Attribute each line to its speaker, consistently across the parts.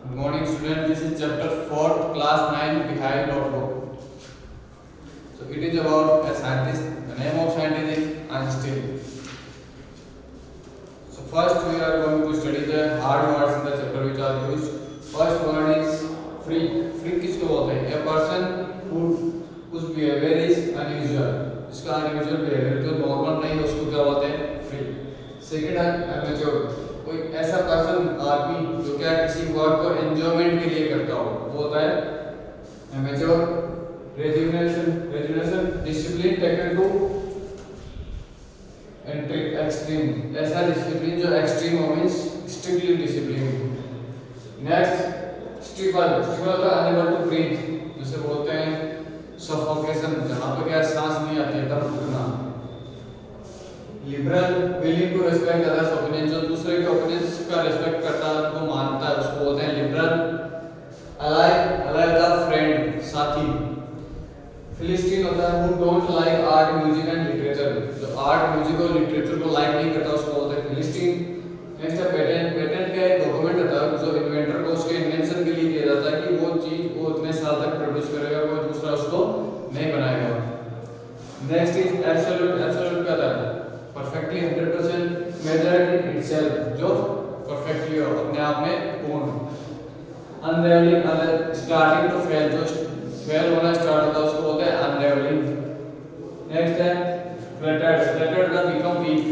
Speaker 1: Good morning, student. This is chapter 4, class 9, behind notebook. So it is about a scientist. The name of scientist is Einstein. So first we are going to study the hard words in the chapter which are used. First word is freak. Freak किसको बोलते हैं? A person whose behavior is unusual. इसका unusual behavior जो normal नहीं उसको क्या बोलते हैं? Freak. Second है amateur. कोई ऐसा पर्सन आदमी जो क्या किसी वर्क को एंजॉयमेंट के लिए करता हो वो होता है amateur. Resignation discipline taken to extreme. ऐसा डिसिप्लिन जो एक्सट्रीम हो means strictly discipline. Next stifle का अनएबल टू ब्रीथ जिसे बोलते हैं सफोकेशन, जहाँ पे क्या सांस नहीं आती है तब रुकना. Liberal willing to respect others opinion, जो दूसरे के ओपिनियंस का रिस्पेक्ट करता है उनको मानता है उसको बोलते हैं लिबरल. अलाइ द फ्रेंड साथी. फिलिस्टीन होता है who don't like art music and literature, जो आर्ट म्यूजिक और लिटरेचर को लाइक नहीं करता उसको बोलते हैं फिलिस्टीन. नेक्स्ट है पेटेंट. पेटेंट का एक डॉक्यूमेंट होता है जो इन्वेंटर को उसके इन्वेंशन के लिए किया जाता है कि वो चीज वो इतने साल तक प्रोड्यूस करेगा कोई दूसरा उसको नहीं बनाएगा. Next is absolute. एब्सोल्यूट क्या होता है? परफेक्टली 100% मेजर इन इटसेल्फ, जो परफेक्टली हो अपने आप में पूर्ण. अनरेवलिंग स्टार्टिंग टू फेल, जो फेल होना स्टार्ट होता है उसको बोलते हैं अनरेवलिंग. नेक्स्ट है फ्लैटर्ड. फ्लैटर्ड का बिकम वीक,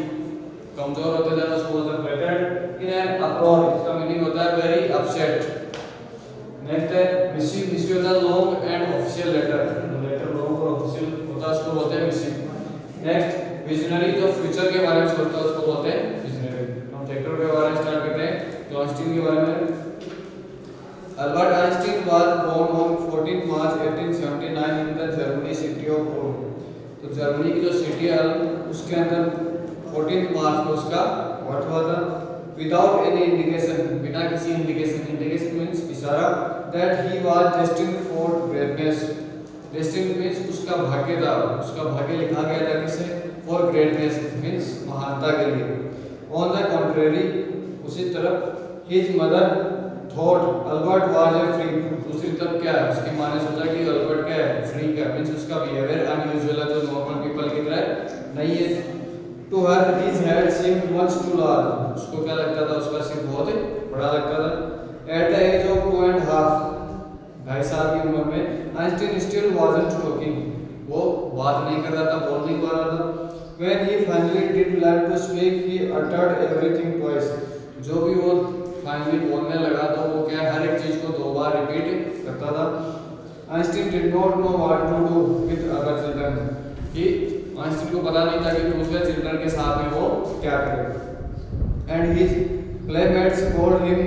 Speaker 1: कमजोर होते जाना उसको बोलते हैं फ्लैटर्ड. इन एन अपरोर, इसका मीनिंग होता है वेरी अपसेट. नेक्स्ट है मिसिंग. मिसिंग होता है long and official letter, letter long और ऑफिशियल होता है उसको बोलते हैं मिसिंग. नेक्स्ट विजनरी, जो फ्यूचर के बारे में सोचता है उसको बोलते हैं विजनरी. हम फैक्टर के बारे में स्टार्ट करते हैं. तो आइंस्टीन के बारे में. Albert Einstein was born on 14 March 1879 in the Germany city of Ulm. तो जर्मनी की जो सिटी है उसके अंदर 14 मार्च को उसका बर्थ हुआ था. विदाउट एनी इंडिकेशन, बिना किसी इंडिकेशन. इंडिकेशन मींस इशारा. That he was destined for greatness. Destined means उसका भाग्य था, उसका भाग्य लिखा गया था किसे? फॉर ग्रेटनेस मींस महानता के लिए. ऑन द कॉन्ट्रेरी, उसी तरफ his mother thought Albert was a freak. दूसरी तरफ क्या है? उसकी माँ ने सोचा कि अल्बर्ट क्या है? फ्रीक है. मींस उसका बिहेवियर अनयूजुअल है जो नॉर्मल पीपल की तरह नहीं है. To her his head seemed much too large. उसको क्या लगता था? उसका सिर बहुत बड़ा लगता था. एट द एज ऑफ 2.5, 2.5 साल की उम्र में आइंस्टीन स्टिल वाजंट टॉकिंग. वो बात नहीं कर रहा था, बोल नहीं पा रहा था. When he finally did learn to speak, he uttered everything twice. जो भी वो फाइनली बोलने लगा तो वो क्या हर एक चीज को 2 बार रिपीट करता था. Einstein did not know what to do with other children. कि आइंस्टीन को पता नहीं था कि दूसरे चिल्ड्रन के साथ में वो क्या करे. And his playmates called him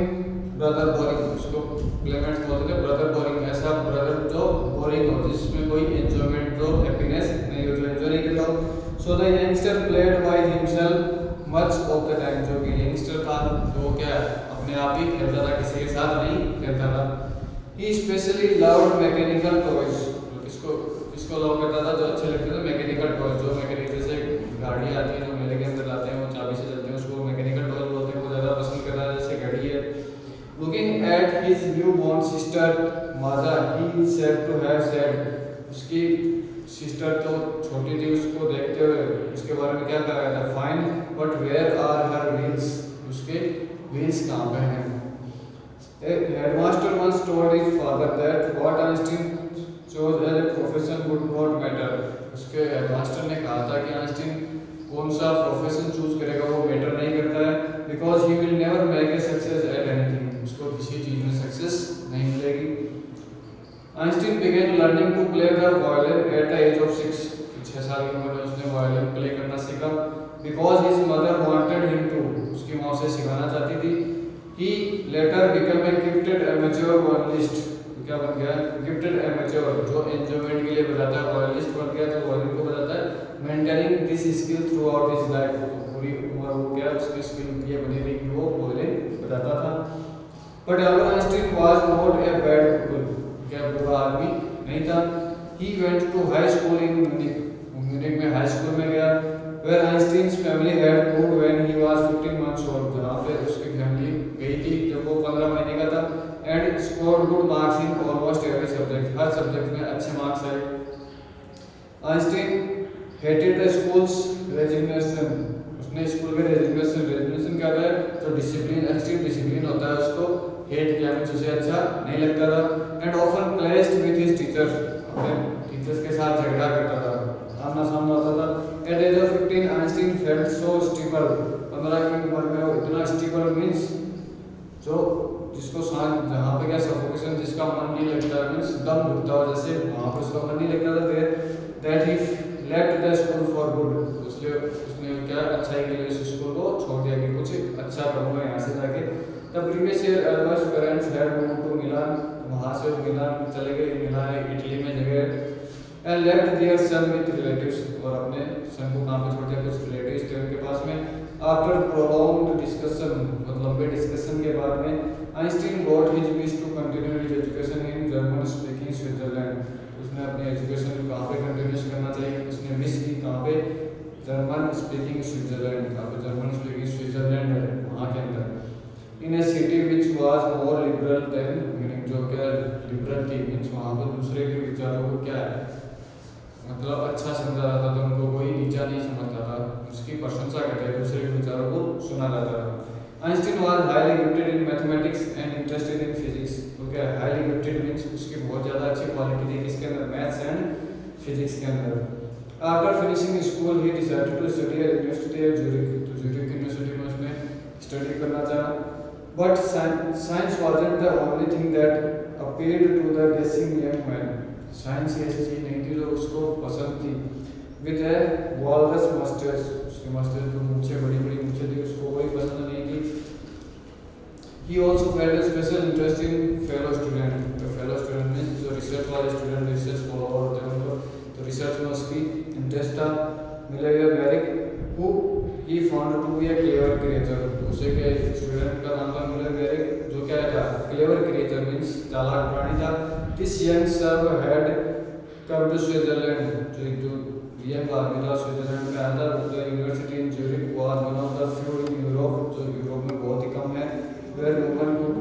Speaker 1: brother boring. उसको playmates बोलते थे brother boring. ऐसा brother जो boring हो, जिसमें कोई enjoyment जो happiness नहीं हो, जो enjoy नहीं करता हो. So the youngster played by himself much of the time. जो कि youngster था वो क्या अपने आप ही खेलता था, किसी के साथ नहीं खेलता था. He especially loved mechanical toys. किसको लव करता था? जो अच्छे लगते थे मैकेनिकल टॉयज. जो मैकेनिकल जैसे गाड़ी आती है जो मेले के अंदर लाते हैं वो चाबी से चलते हैं उसको मैकेनिकल टॉयज बोलते हैं. वो ज़्यादा पसंद करता है जैसे घड़ी है. Looking at his newborn sister Maza, he said to have said. उसकी सिस्टर तो छोटी थी उसको देखते हुए उसके बारे में क्या कहा गया था? Find but where are her wheels. उसके व्हील्स कहाँ पे हैं? Headmaster once told his father that what Einstein chose as a profession would not matter. उसके हेडमास्टर ने कहा था कि आइंस्टीन कौन सा प्रोफेशन चूज करेगा वो मैटर नहीं करता है. Because he will never make a success at anything. उसको किसी चीज में सक्सेस नहीं मिलेगी. Einstein began learning to play the violin at the age of 6. 6 साल की उम्र में उसने वायलिन प्ले करना सीखा. Because his mother wanted him to. उसकी माँ उसे सिखाना चाहती थी. He later became a gifted amateur violinist. क्या बन गया? Gifted amateur, जो enjoyment के लिए बजाता है. violinist बन गया जो वायलिन को बजाता है. Maintaining this skill throughout his life. पूरी उम्र वो क्या उसकी स्किल ये बनी रही कि वो वायलिन बजाता था. But Albert Einstein was not a bad pupil. क्या बुरा आदमी नहीं था. He went to high school in Munich. Munich में हाई स्कूल में गया. Where Einstein's family had moved when he was 15 months old. जहाँ पे उसकी फैमिली गई थी जब वो 15 महीने का था. And scored good marks in almost every subject, her subject में अच्छे मार्क्स आए। Einstein hated the schools resignation, उसने स्कूल में रेजिग्नेशन क्या था, जो डिसिप्लिन एक्सट्रीम डिसिप्लिन होता है उसको हेट किया, मुझे उसे अच्छा नहीं लगता था। And often clashed with his teachers, अपने टीचर्स के साथ झगड़ा करता था, आमना सामना होता था। At age of 15 Einstein felt so stifled, 15 की उम्र में वो इतना स्टीपल मींस जो जिसको सांस जहाँ पे क्या सफोकेशन, जिसका मन नहीं लगता मींस दम घुटता हो जैसे, वहाँ पर उसका मन नहीं लगता था। That he left the school for good, उसने उसने क्या अच्छाई के लिए इस स्कूल को छोड़ दिया कि कुछ अच्छा करूँगा यहाँ से जाके। The previous year Albert parents had moved to Milan, वहाँ से मिलान चले गए, मिलान इटली में जगह। And left their son with relatives, और अपने सन को कहाँ पे छोड़ दिया, कुछ रिलेटिव्स थे उनके पास में। आफ्टर प्रोलॉन्ग्ड डिस्कशन, मतलब लंबे डिस्कशन के बाद में Einstein got his wish to continue his education in German speaking Switzerland, उसने अपनी एजुकेशन कहाँ पे कंटिन्यू करना चाहिए, उसने विश की कहाँ पे, जर्मन स्पीकिंग स्विट्जरलैंड, कहाँ पे जर्मन स्पीकिंग स्विट्जरलैंड है वहाँ के अंदर। In a city which was more liberal then, meaning जो क्या लिबरल थी मीन्स वहाँ पर दूसरे के विचारों को क्या है मतलब अच्छा समझा जाता था, उनको कोई नीचा नहीं समझता था, उसकी प्रशंसा करते थे, दूसरे के विचारों को सुना जाता था। Einstein was highly gifted in mathematics and interested in physics, तो क्या हाईली गिफ्टेड मींस उसकी बहुत ज़्यादा अच्छी क्वालिटी थी किसके अंदर, मैथ्स एंड फिजिक्स के अंदर। After finishing school he decided to study at university of Zurich, तो ज्यूरिख यूनिवर्सिटी में उसने स्टडी करना चाहा। But science wasn't the only thing that appealed to the guessing young man, science ऐसी चीज नहीं थी जो उसको पसंद थी। विद ए वॉलरस मस्टर्स, उसके मस्टर्स जो मूंछें बड़ी बड़ी मूंछें थी उसको कोई पसंद नहीं थी। He also felt A special interest in fellow student, तो फेलो स्टूडेंट में जो रिसर्च वाले स्टूडेंट रिसर्च फॉलोअर होते हैं उनको, तो रिसर्च में उसकी इंटरेस्ट था। Mileva Maric who he found to be a clever creature, उसे के स्टूडेंट का नाम था मिलेवियर मैरिक, जो क्या था क्लेवर क्रिएचर मींस चालाक प्राणी था। This young sub had come to Switzerland, जो यंग आदमी था स्विट्जरलैंड में आया था। The university in Zurich was one of the few in Europe, जो यूरोप में बहुत ही कम है, where women could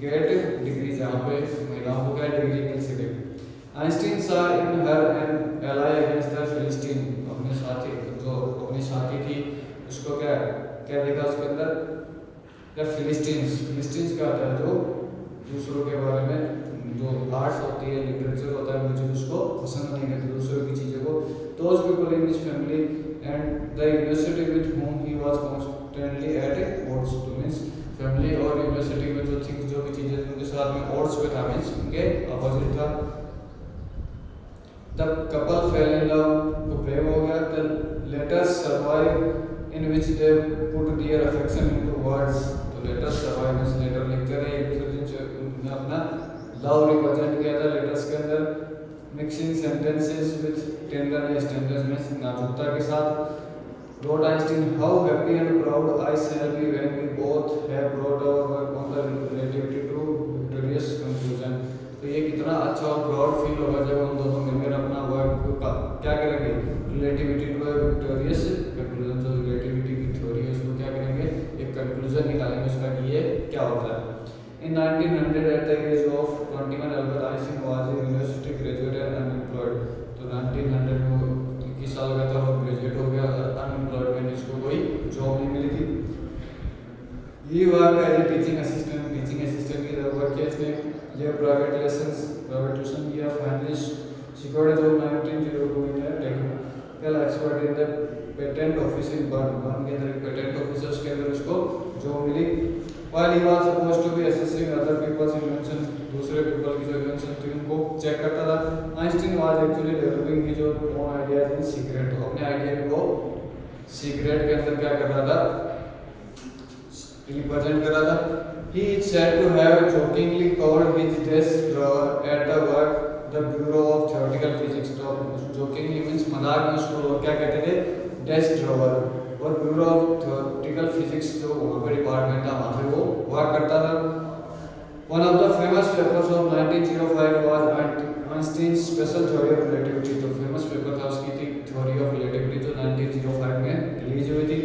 Speaker 1: get degree, जहाँ पे महिलाओं को क्या डिग्री मिल सके। Einstein saw in her an ally against the Philistine, अपने साथी जो अपनी साथी थी उसको क्या क्या देखा उसके अंदर, क्या फिलिस्टीन्स क्या होता है, जो दूसरों के बारे में जो आर्ट्स होती है लिटरेचर होता है मुझे उसको पसंद नहीं करते दूसरों की चीज़ों को। Those people in his family and the university with whom he was constantly at odds, to means family और यूनिवर्सिटी में जो थिंग्स जो भी चीज़ें उनके साथ में odds पे था मीन्स उनके अपोजिट था। The couple fell in love, तो प्रेम हो गया। The letters survive in which they put their affection into words, तो लेटर्स सर्वाइव मीन्स लेटर लिखते रहे एक दूसरे से, उन्होंने अपना लव रिप्रेजेंट किया था लेटर्स के अंदर। Mixing sentences with tenderness, tenderness में नाजुकता के साथ। Wrote Einstein how happy and proud I shall be when we both have brought our work on the relativity to victorious conclusion, तो ये कितना अच्छा और प्राउड फील होगा जब हम दोनों मिलकर अपना वर्क का क्या करेंगे, रिलेटिविटी टू विक्टोरियस कंक्लूजन, जो रिलेटिविटी की थ्योरी है उसको क्या करेंगे, एक कंक्लूजन निकालेंगे उसका कि ये क्या होता है। In 1900 at the age of 21 Albert Einstein was a university graduate and unemployed, तो 1900 में वो 21 साल का था और ग्रेजुएट हो गया और अनएम्प्लॉयड में इसको कोई जॉब नहीं मिली थी। He worked as a teaching assistant की तरह वर्क किया इसने, ये प्राइवेट ट्यूशन किया। Finally secured a job 1902 in a technical expert in the patent office in Bern के अंदर पेटेंट ऑफिस है उसके अंदर उसको जॉब मिली। While he was supposed to be assessing other people's invention, दूसरे पीपल की जो इन्वेंशन थी उनको चेक करता था। Einstein was actually developing his own ideas in secret, तो अपने आइडिया को सीक्रेट के अंदर क्या कर रहा था, रिप्रेजेंट कर रहा था। He is said to have jokingly called his desk drawer at the work the Bureau of Theoretical Physics, तो jokingly means मजाक में उसको क्या कहते थे, डेस्क ड्रॉवर, और ब्यूरो ऑफ थ्योरेटिकल फिजिक्स जो वहाँ पे डिपार्टमेंट था वहाँ पे वो वर्क करता था। One of the famous papers of 1905 was Einstein special theory of relativity, तो फेमस पेपर था उसकी थी थ्योरी ऑफ रिलेटिविटी जो 1905 में रिलीज हुई थी।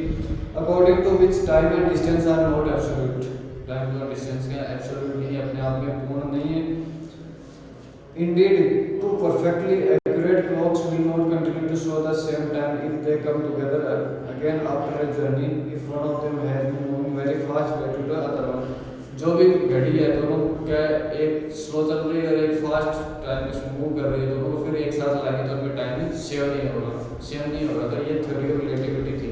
Speaker 1: According to which time and distance are not absolute, time और एक्सटेंस हैं, एब्सोल्युटली अपने आप में पूर्ण नहीं है। Indeed, two perfectly accurate clocks will not continue to show the same time if they come together again after a journey, if one of them has been moving very fast way to the other one. जो भी घड़ी है दोनों क्या एक slow चल रही है और एक फास्ट टाइम में मूव कर रही है, दोनों को फिर एक साथ लाएंगे तो उनमें टाइम सेम नहीं होगा। तो ये थ्योरी ऑफ रिलेटिविटी थी।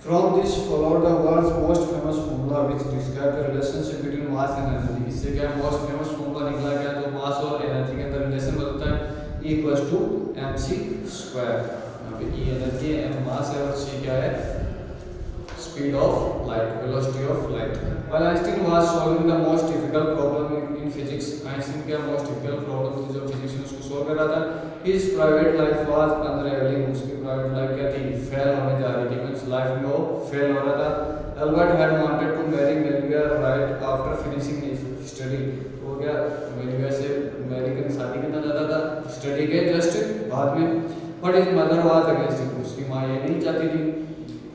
Speaker 1: From this followed the world's most famous formula which describes the relationship between mass and energy। इससे क्या मोस्ट फेमस फॉर्मूला निकला क्या, जो मास और एनर्जी के अंदर रिलेशन बताता है, E equals to mc square. यहाँ पे E एनर्जी है, m मास है और c क्या है, speed of light, velocity of light. While Einstein was solving the most difficult problem in physics, Einstein क्या most difficult problem थी जो फिजिक्स में उसको सॉल्व कर रहा था। His private life was unraveling, उसकी प्राइवेट लाइफ क्या थी, फेल होने जा रही थी, मींस लाइफ में वो फेल हो रहा था। Albert had wanted to marry Melvia right after finishing his study, तो क्या मेलिविया से मैरी करने शादी करना चाहता था स्टडी के जस्ट बाद में, but his mother was against it, उसकी माँ ये नहीं चाहती थी।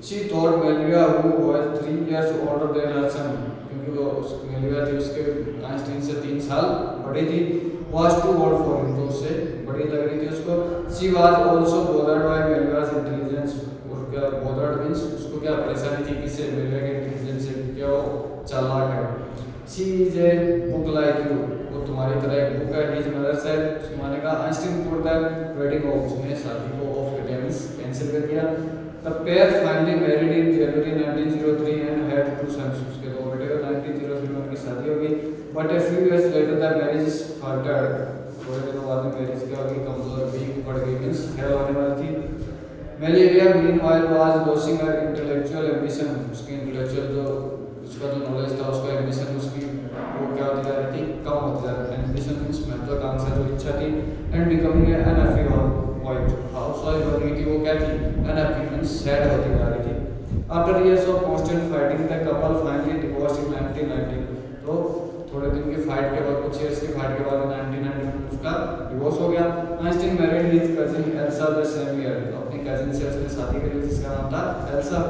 Speaker 1: She thought Melvia, who was 3 years older than her son, क्योंकि वो मेलिविया थी उसके आइंस्टीन से 3 साल बड़ी थी, was too old for him, तो उससे बड़ी लग रही थी उसको। She was also bothered by Melvia's intelligence, और क्या bothered means उसको क्या परेशानी थी किससे, मेलिविया के इंटेलिजेंस से, क्या वो चालाक है। She is a book like you, वो तुम्हारी तरह एक बुक है। His mother said, उसकी माँ ने कहा, Einstein put the wedding off, उसने शादी को ऑफ कर दिया, मींस कैंसिल कर दिया। The pair finally married in January 1903 and had 2 sons, उसके 2 बेटे थे। 1903 में उनकी शादी हो गई, but a few years later the marriage faltered, थोड़े दिनों बाद में मैरिज क्या होगी, कमजोर वीक पड़ गई, मींस फेल होने वाली थी। Melvia meanwhile was losing her intellectual ambition, उसकी इंटेलेक्चुअल जो उसका जो नॉलेज था, उसका एम्बिशन उसकी वो क्या होती जा रही थी, कम होती जा रही थी। एम्बिशन मींस महत्वाकांक्षा जो इच्छा थी, and becoming an unhappy wife, housewife हो गई थी, वो क्या थी, अनहैप्पी मींस सैड होती जा रही थी। After years of constant fighting the couple finally divorced in 1919, तो थोड़े दिन की फाइट के बाद, कुछ इयर्स की फाइट के बाद 1919 में उसका डिवोर्स हो गया। Einstein married his cousin Elsa the same year, अपनी कजिन से उसने शादी कर ली जिसका नाम था Elsa.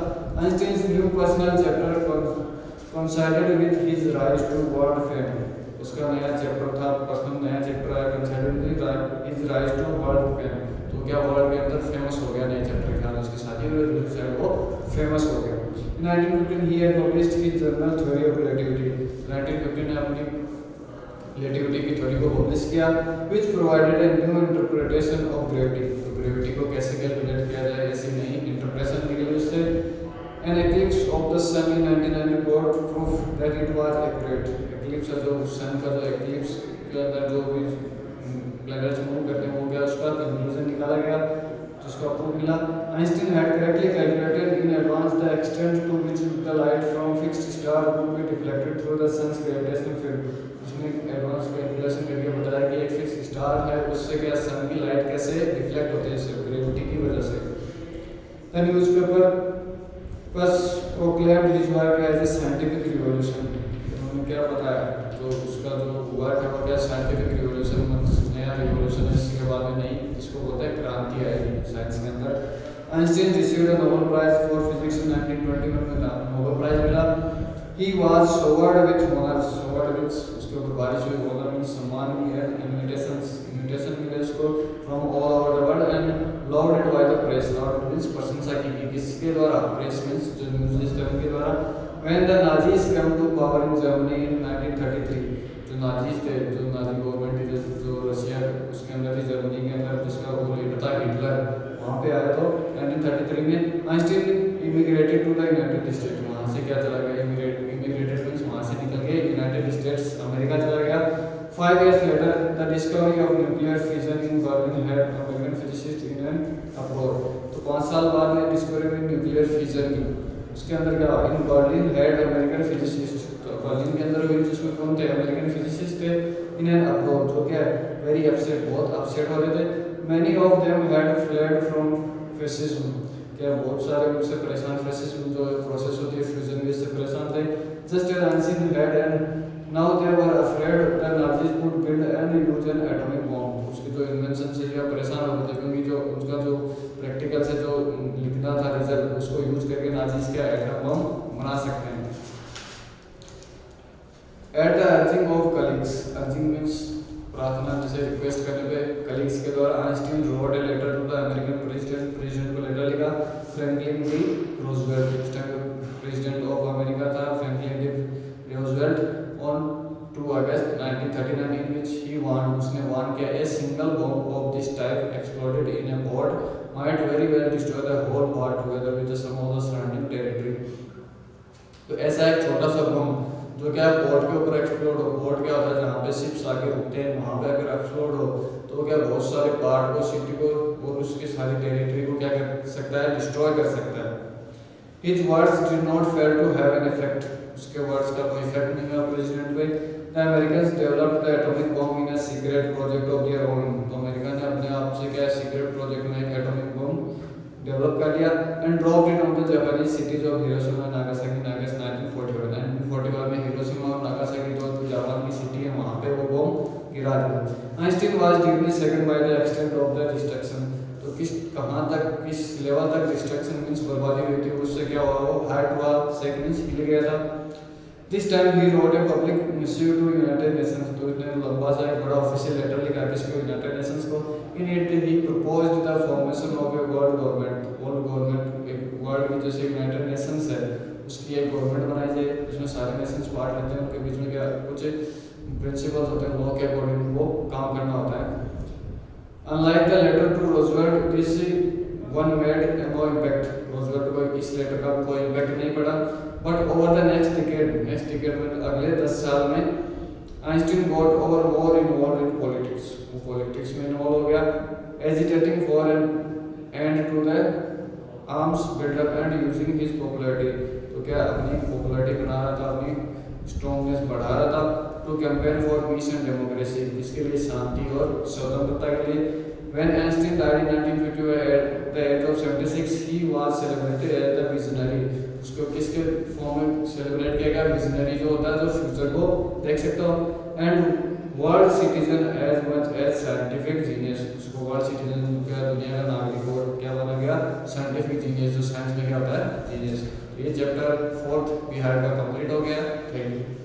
Speaker 1: Einstein's new personal chapter coincided with his rise to world fame, उसका नया चैप्टर था, पर्सनल नया चैप्टर आया, coincided with his rise to world fame, तो क्या वर्ल्ड के अंदर फेमस हो गया नए चैप्टर के साथ, उसकी शादी हुई तो दूसरे वो फेमस हो गया। In 1915 he had published his journal theory of relativity, 1915 ने अपनी रिलेटिविटी की थ्योरी को पब्लिश किया, which provided a new interpretation of gravity, तो ग्रेविटी को कैसे कैलकुलेट किया जाए ऐसी नई इंटरप्रिटेशन निकली उससे। An eclipse of the sun in 1994 proved that it was accurate, eclipse जो सन का जो eclipse के अंदर जो भी प्लैनेट्स मूव करते हैं वो क्या उसका कंक्लूजन निकाला गया जिसको प्रूफ मिला। Einstein had correctly calculated in advance the extent to which the light from fixed star would be deflected through the sun's gravitational field, उसने एडवांस कैलकुलेशन करके बताया कि एक फिक्स स्टार है उससे क्या सन की लाइट कैसे डिफ्लेक्ट होती है सिर्फ ग्रेविटी की वजह से। The newspaper was proclaimed his work as a scientific revolution, उन्होंने क्या बताया जो उसका जो हुआ था वो क्या साइंटिफिक रिवॉल्यूशन, नया रिवॉल्यूशन है, इसके बाद में नहीं इसको बोलते हैं क्रांति आएगी साइंस के अंदर। Einstein received the Nobel prize for physics in 1921 में नोबेल प्राइज मिला। He was showered with honors, showered with उसके ऊपर बारिश हुई, honor मींस सम्मान मिले, इन्विटेशन मिले उसको from all over the world and loved by the press, loved means प्रशंसा की गई, किसके द्वारा, प्रेस मींस जो न्यूज़ सिस्टम के द्वारा। When the Nazis came to power in Germany in 1933, जो नाजीज थे, जो नाजी गवर्नमेंट थी जो रशिया उसके अंदर थी, जर्मनी के अंदर जिसका वो लीडर था हिटलर, वहाँ पे आया तो 1933 में Einstein immigrated to the United State, वहाँ से क्या चला गया, इमिग्रेटेड मींस वहाँ से निकल के यूनाइटेड स्टेट्स अमेरिका चला गया। 5 years later, the discovery of nuclear fission in Berlin had American physicists in an uproar, तो 5 साल बाद में डिस्कवरी हुई न्यूक्लियर फिशन की, उसके अंदर क्या in Berlin had American physicist, तो बर्लिन के अंदर हुई जिसमें कौन थे, अमेरिकन फिजिसिस्ट थे। इन एन अप्रोच, जो क्या वेरी अपसेट, बहुत अपसेट हो रहे थे। Many of them had fled from fascism, क्या बहुत सारे उनसे परेशान, फेसिज्म जो प्रोसेस होती है फ्यूजन की, इससे परेशान थे। Just as Einstein had and now they were afraid the Nazis would build and use an atomic bomb, उसके जो इन्वेंशन से क्या परेशान हो रहे थे क्योंकि जो उसका जो प्रैक्टिकल से जो लिखना था रिजल्ट उसको यूज करके नाजीज क्या एटम बम आस्किंग मीन्स प्रार्थना, जैसे रिक्वेस्ट करने पे कलीग्स के द्वारा। Einstein wrote a letter to the American president को लेटर लिखा। Franklin D Roosevelt president of America था, Franklin D Roosevelt, on 2 August 1939 in which he warn, उसने वार्न किया a single bomb of this type exploded in a port might very well destroy the whole part together with some of the surrounding territory। तो ऐसा एक छोटा सा बम जो क्या port के ऊपर एक्सप्लोड हो, पोर्ट क्या होता है जहाँ पे शिप्स आके रुकते हैं, वहाँ पे अगर एक्सप्लोड हो तो क्या बहुत सारे पार्ट को, सिटी को और उसकी सारी टेरिटरी को क्या कर सकता है, डिस्ट्रॉय कर सकता है। His words did not fail to have an effect, उसके वर्ड्स का कोई इफेक्ट नहीं हुआ प्रेसिडेंट पे। The Americans developed the atomic bomb in a secret project of their own, तो अमेरिका ने अपने आप से क्या सीक्रेट प्रोजेक्ट में एक एटॉमिक बम डेवलप कर लिया। And dropped it on the Japanese cities of Hiroshima and Nagasaki in August 1941। 1941 में हिरोशिमा और नागासाकी जो जापान की सिटी है वहाँ पे वो बम गिरा दिया। Einstein was deeply saddened by the extent of the destruction, तो किस कहाँ तक, किस लेवल तक डिस्ट्रक्शन मींस बर्बादी हुई थी, उससे क्या हुआ, वो हार्ट हुआ, सेक मींस हिल गया था। This time he wrote a public missive to United Nations, तो इसने लंबा सा एक बड़ा ऑफिशियल लेटर लिखा किसको, यूनाइटेड नेशंस को। In it he proposed the formation of a world government, world government, एक वर्ल्ड में जैसे यूनाइटेड नेशंस है उसकी एक गवर्नमेंट बनाई जाए, उसमें सारे नेशंस पार्ट लेते हैं, उनके बीच में क्या कुछ प्रिंसिपल्स होते हैं, लॉ के अकॉर्डिंग वो काम करना होता है। Unlike the letter to Roosevelt, this one made no impact, Roosevelt को इस लेटर का कोई इम्पैक्ट नहीं पड़ा। But over the next decade में अगले 10 साल में Einstein got over more involve in politics, वो पॉलिटिक्स में इन्वॉल्व हो गया। Agitating for an end to the arms buildup and using his popularity, तो क्या अपनी पॉपुलैरिटी बना रहा था, अपनी स्ट्रॉन्गनेस बढ़ा रहा था। To campaign for peace and democracy, इसके लिए शांति और स्वतंत्रता के लिए। When Einstein died in 1952 at the age of 76, he was celebrated as the visionary, उसको किसके फॉर्म में सेलिब्रेट किया गया, विजनरी जो होता है जो फ्यूचर को देख सकता हो। And world citizen as much as scientific genius, उसको वर्ल्ड सिटीजन क्या, दुनिया का नागरिक और क्या बना गया, साइंटिफिक जीनियस, जो साइंस में क्या होता है जीनियस। ये चैप्टर 4th बिहार का कंप्लीट हो गया। Thank you.